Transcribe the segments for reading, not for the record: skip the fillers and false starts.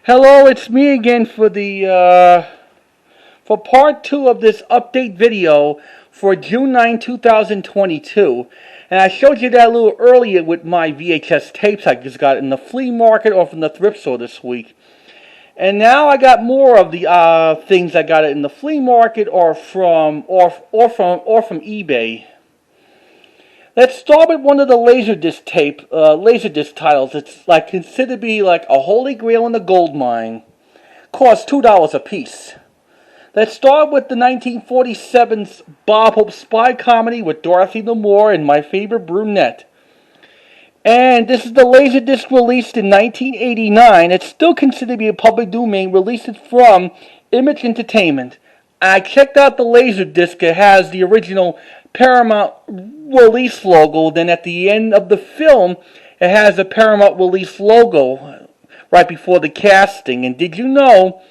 Hello, it's me again for for part 2 of this update video for June 9, 2022. And I showed you that a little earlier with my VHS tapes I just got in the flea market or from the thrift store this week. And now I got more of the things I got in the flea market or from eBay. Let's start with one of the Laserdisc titles. It's like considered to be like a holy grail in the gold mine. Costs $2 a piece. Let's start with the 1947's Bob Hope spy comedy with Dorothy Lamour and my favorite Brunette. And this is the Laserdisc released in 1989. It's still considered to be a public domain. Released it from Image Entertainment. I checked out the Laserdisc. It has the original Paramount release logo. Then at the end of the film, it has a Paramount release logo right before the casting. And did you know,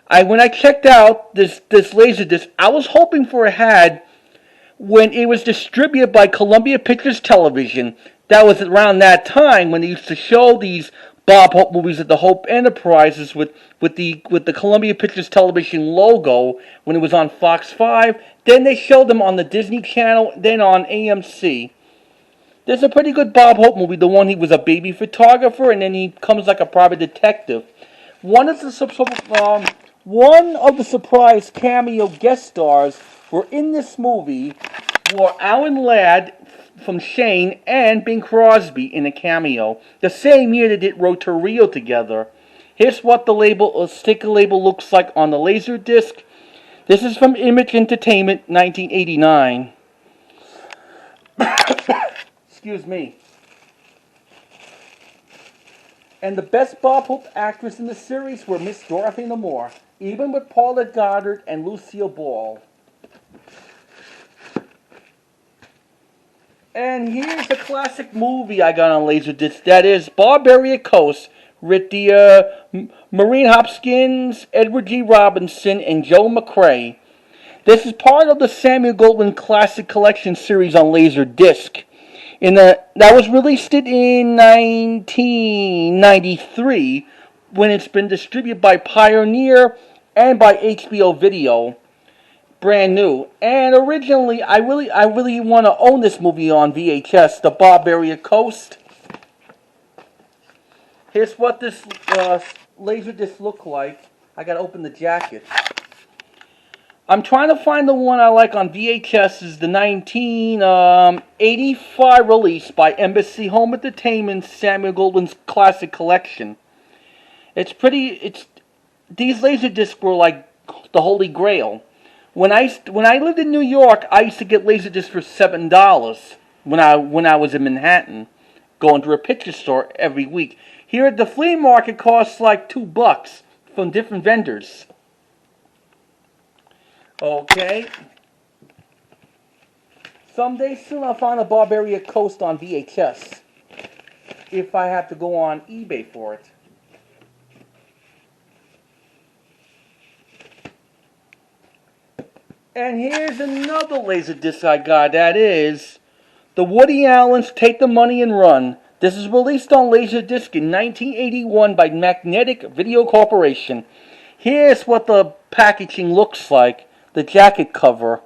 when I checked out this Laserdisc, I was hoping for a had when it was distributed by Columbia Pictures Television. That was around that time when they used to show these Bob Hope movies at the Hope Enterprises with the Columbia Pictures Television logo when it was on Fox 5. Then they showed them on the Disney Channel, then on AMC. There's a pretty good Bob Hope movie, the one he was a baby photographer and then he becomes like a private detective. One of the surprise cameo guest stars were in this movie were Alan Ladd from Shane and Bing Crosby in a cameo. The same year they did Rotorio together. Here's what the sticker label looks like on the Laserdisc. This is from Image Entertainment, 1989. Excuse me. And the best Bob Hope actress in the series were Miss Dorothy Lamour, even with Paula Goddard and Lucille Ball. And here's a classic movie I got on Laserdisc. That is Barbary with the Maureen Hopkins, Edward G. Robinson, and Joe McCrea. This is part of the Samuel Goldwyn Classic Collection series on Laserdisc. That was released in 1993 when it's been distributed by Pioneer and by HBO Video. Brand new. And originally, I really want to own this movie on VHS, the Barbary Coast. Here's what this Laserdisc looked like. I gotta open the jacket. I'm trying to find the one I like on VHS. Is the 1985 release by Embassy Home Entertainment's Samuel Goldwyn's Classic Collection. These Laserdiscs were like the Holy Grail. When I lived in New York, I used to get Laserdiscs for $7 when I was in Manhattan, going to a picture store every week. Here at the flea market, costs like $2 from different vendors. Okay. Someday soon I'll find a Barbary Coast on VHS, if I have to go on eBay for it. And here's another Laserdisc I got. That is the Woody Allen's Take the Money and Run. This is released on Laserdisc in 1981 by Magnetic Video Corporation. Here's what the packaging looks like. The jacket cover.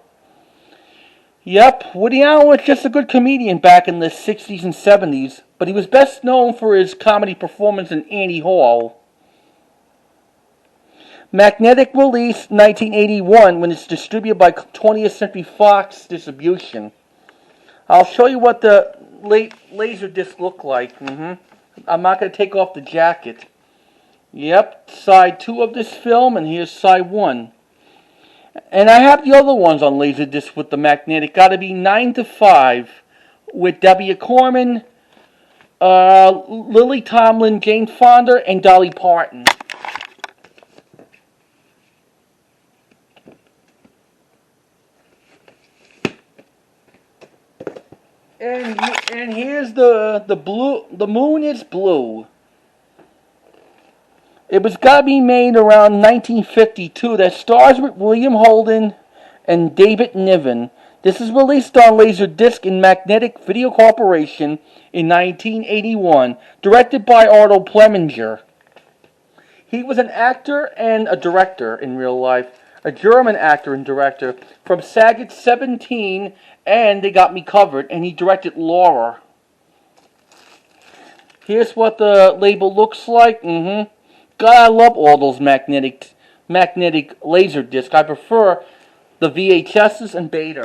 Yep, Woody Allen was just a good comedian back in the 60s and 70s, but he was best known for his comedy performance in Annie Hall. Magnetic release 1981 when it's distributed by 20th Century Fox Distribution. I'll show you what the Laserdisc look like. I'm not going to take off the jacket. Yep, side 2 of this film, and here's side 1. And I have the other ones on Laserdisc with the Magnetic. Got to be 9 to 5 with Debbie Corman, Lily Tomlin, Jane Fonda, and Dolly Parton. And here's the blue. The moon is blue. It was got to be made around 1952. That stars with William Holden and David Nievn. This is released on Laserdisc in Magnetic Video Corporation in 1981. Directed by Arnold Preminger. He was an actor and a director in real life. A German actor and director from Saget 17 and They Got Me Covered, and he directed Laura. Here's what the label looks like. God, I love all those magnetic Laserdiscs. I prefer the VHSs and Beta.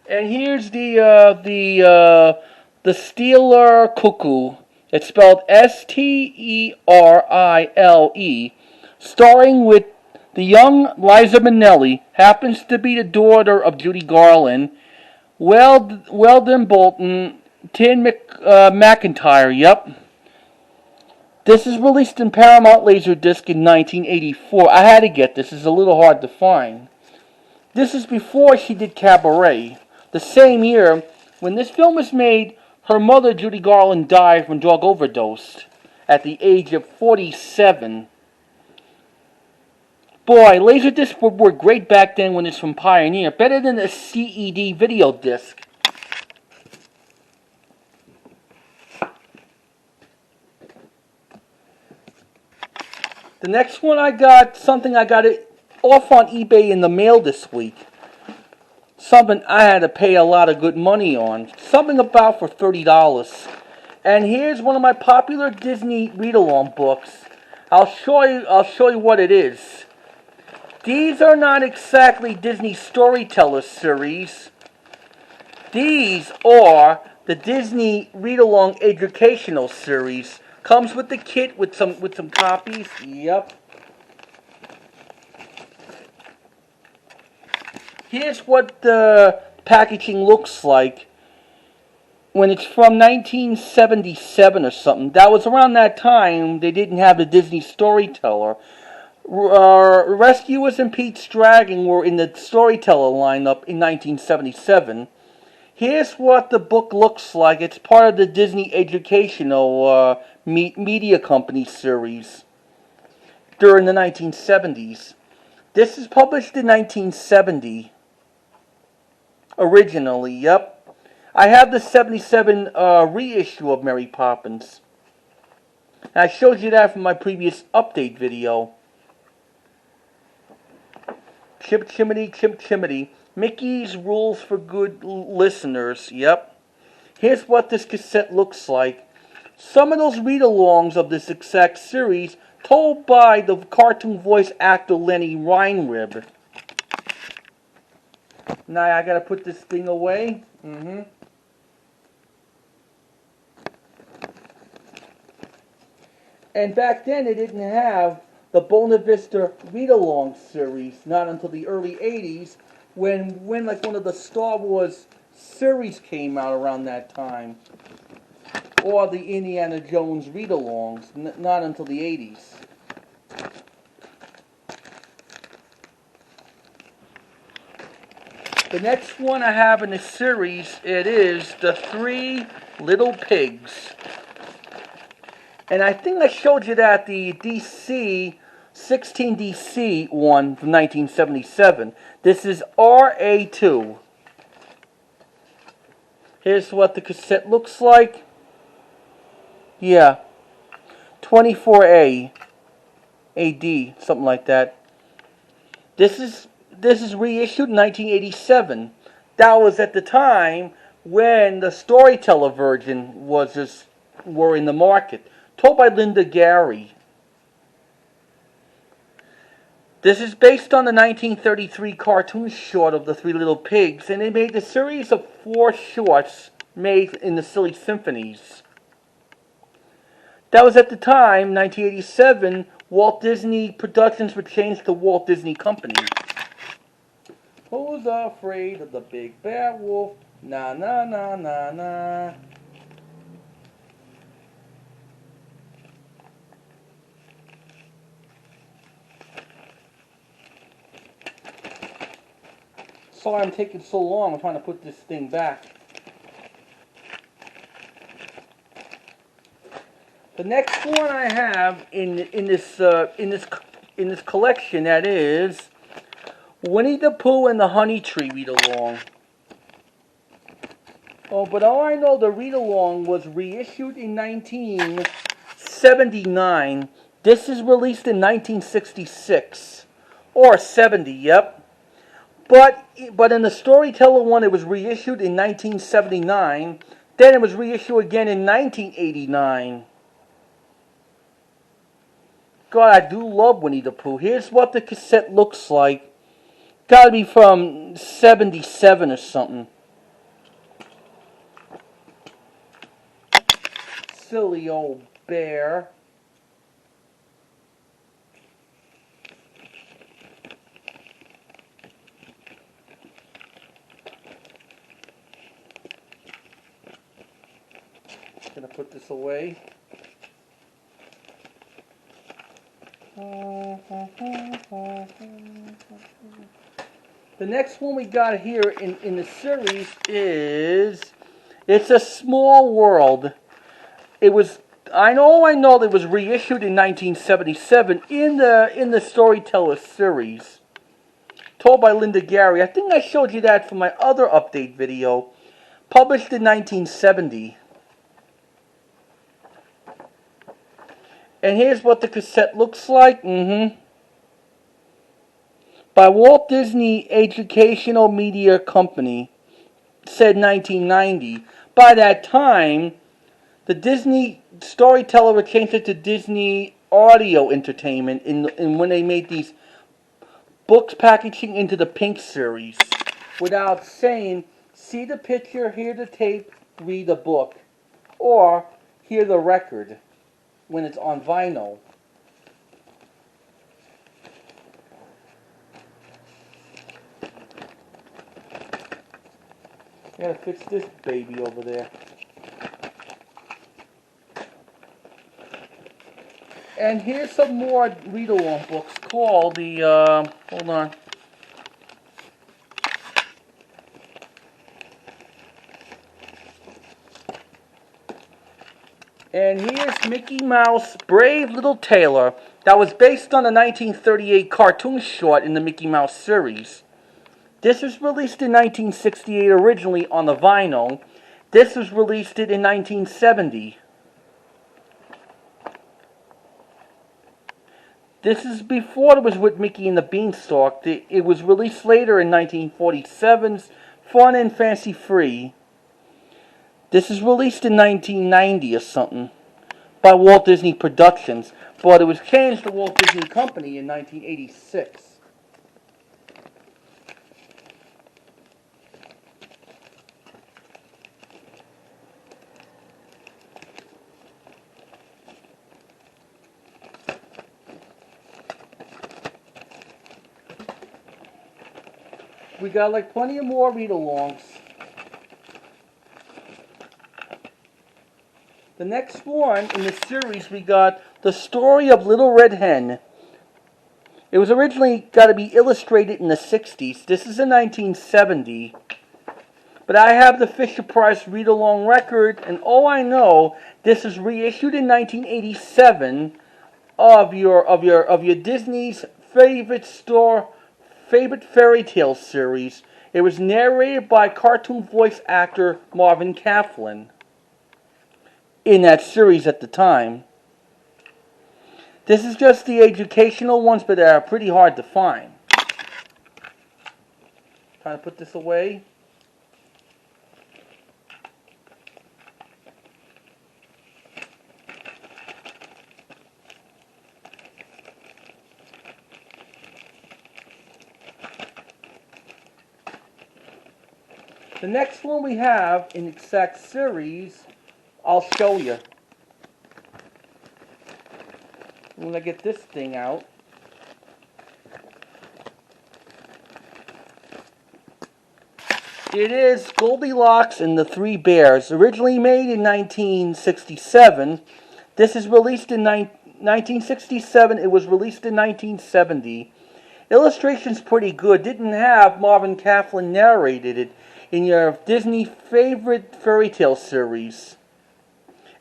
And here's the Sterile Cuckoo. It's spelled Sterile, starring with the young Liza Minnelli. Happens to be the daughter of Judy Garland. Weldon Bolton, McIntyre. Yep. This is released in Paramount Laserdisc in 1984. I had to get this. It's a little hard to find. This is before she did Cabaret. The same year, when this film was made, her mother, Judy Garland, died from drug overdose at the age of 47. Boy, Laserdiscs were great back then when it's from Pioneer. Better than a CED video disc. The next one I got, something I got it off on eBay in the mail this week. Something I had to pay a lot of good money on. Something about for $30. And here's one of my popular Disney read-along books. I'll show you what it is. These are not exactly Disney Storyteller series. These are the Disney read-along educational series. Comes with the kit with some copies. Yep. Here's what the packaging looks like when it's from 1977 or something. That was around that time they didn't have the Disney Storyteller. Rescuers and Pete's Dragon were in the Storyteller lineup in 1977. Here's what the book looks like. It's part of the Disney Educational Media Company series during the 1970s. This is published in 1970. Originally, yep. I have the 77 reissue of Mary Poppins. And I showed you that from my previous update video. Chip Chimney, Chip Chimney. Mickey's Rules for Good Listeners, yep. Here's what this cassette looks like. Some of those read-alongs of this exact series told by the cartoon voice actor Lenny Reinrib. Now I gotta put this thing away. And back then they didn't have the Bona Vista read-along series, not until the early 80s, when like one of the Star Wars series came out around that time. Or the Indiana Jones read-alongs, not until the 80s. The next one I have in the series, it is The Three Little Pigs. And I think I showed you that the DC, 16 DC one from 1977. This is RA2. Here's what the cassette looks like. Yeah. 24A. AD, something like that. This is reissued in 1987. That was at the time when the Storyteller version were in the market. Told by Linda Gary. This is based on the 1933 cartoon short of The Three Little Pigs, and they made a series of 4 shorts made in the Silly Symphonies. That was at the time, 1987, Walt Disney Productions were changed to Walt Disney Company. Who's afraid of the big bad wolf? Na na na na na. Sorry I'm taking so long. I'm trying to put this thing back. The next one I have in this collection, that is Winnie the Pooh and the Honey Tree read-along. Oh, but all I know, the read-along was reissued in 1979. This is released in 1966. Or 70, yep. But in the Storyteller one, it was reissued in 1979. Then it was reissued again in 1989. God, I do love Winnie the Pooh. Here's what the cassette looks like. Gotta be from 77 or something. Silly old bear. Gonna put this away. The next one we got here in the series is It's a Small World. It was I know that it was reissued in 1977 in the Storyteller series, told by Linda Gary. I think I showed you that from my other update video, published in 1970. And here's what the cassette looks like. By Walt Disney Educational Media Company, said 1990. By that time, the Disney Storyteller changed it to Disney Audio Entertainment in when they made these books packaging into the Pink series, without saying, see the picture, hear the tape, read the book, or hear the record when it's on vinyl. I gotta fix this baby over there. And here's some more read-along books called the, hold on. And here's Mickey Mouse, Brave Little Tailor, that was based on a 1938 cartoon short in the Mickey Mouse series. This was released in 1968 originally on the vinyl. This was released in 1970. This is before it was with Mickey and the Beanstalk. It was released later in 1947's Fun and Fancy Free. This is released in 1990 or something by Walt Disney Productions, but it was changed to Walt Disney Company in 1986. We got like plenty of more read-alongs. The next one in the series, we got The Story of Little Red Hen. It was originally got to be illustrated in the 60s. This is in 1970. But I have the Fisher-Price read-along record, and all I know, this is reissued in 1987 of your Disney's favorite fairy tale series. It was narrated by cartoon voice actor Marvin Claflin in that series at the time. This is just the educational ones, but they are pretty hard to find. Trying to put this away. The next one we have in the exact series, I'll show you. When I get this thing out. It is Goldilocks and the Three Bears, originally made in 1967. This is released in 1967. It was released in 1970. Illustration's pretty good. Didn't have Marvin Claflin narrated it in your Disney favorite fairy tale series.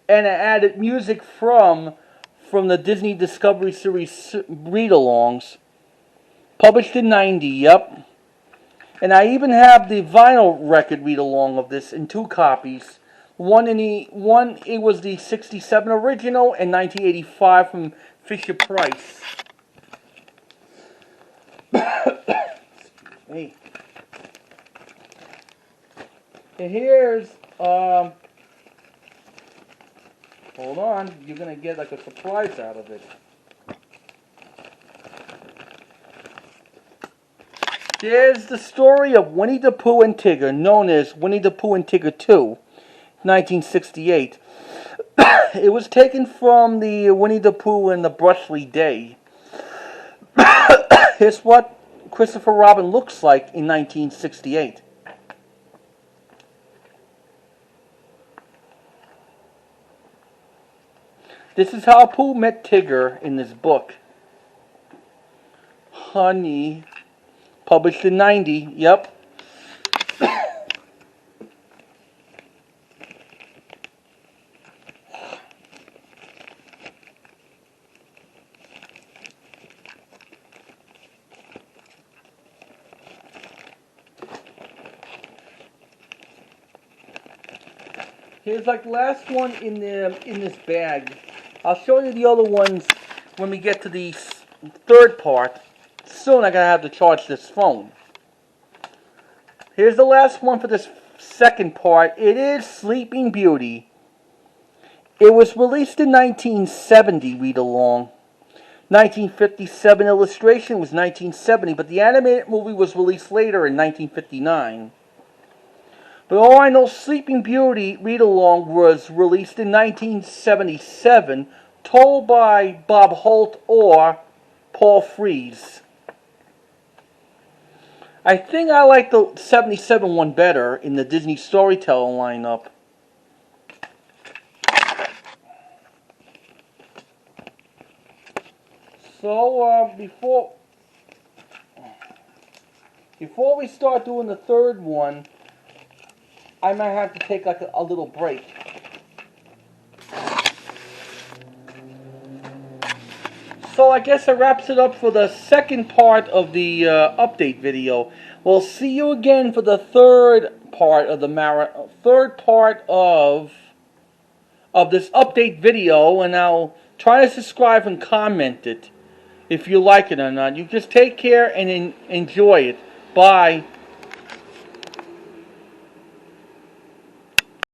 And it added music from the Disney Discovery series read-alongs. Published in 90, yep. And I even have the vinyl record read-along of this in 2 copies. One, it was the 67 original and 1985 from Fisher-Price. Hey. And here's, hold on, you're going to get like a surprise out of it. There's the story of Winnie the Pooh and Tigger, known as Winnie the Pooh and Tigger 2, 1968. It was taken from the Winnie the Pooh and the Brushley Day. Here's what Christopher Robin looks like in 1968. This is how Pooh met Tigger in this book. Honey. Published in 90, yep. Here's like the last one in this bag. I'll show you the other ones when we get to the third part. Soon I gotta have to charge this phone. Here's the last one for this second part. It is Sleeping Beauty. It was released in 1970, read along. 1957 illustration was 1970, but the animated movie was released later in 1959. But all I know, Sleeping Beauty read along was released in 1977, told by Bob Holt or Paul Frees. I think I like the 77 one better in the Disney Storyteller lineup. So, before we start doing the third one, I might have to take like a little break. So I guess that wraps it up for the second part of the update video. We'll see you again for the third part of this update video, and I'll try to subscribe and comment it if you like it or not. You just take care and enjoy it. Bye.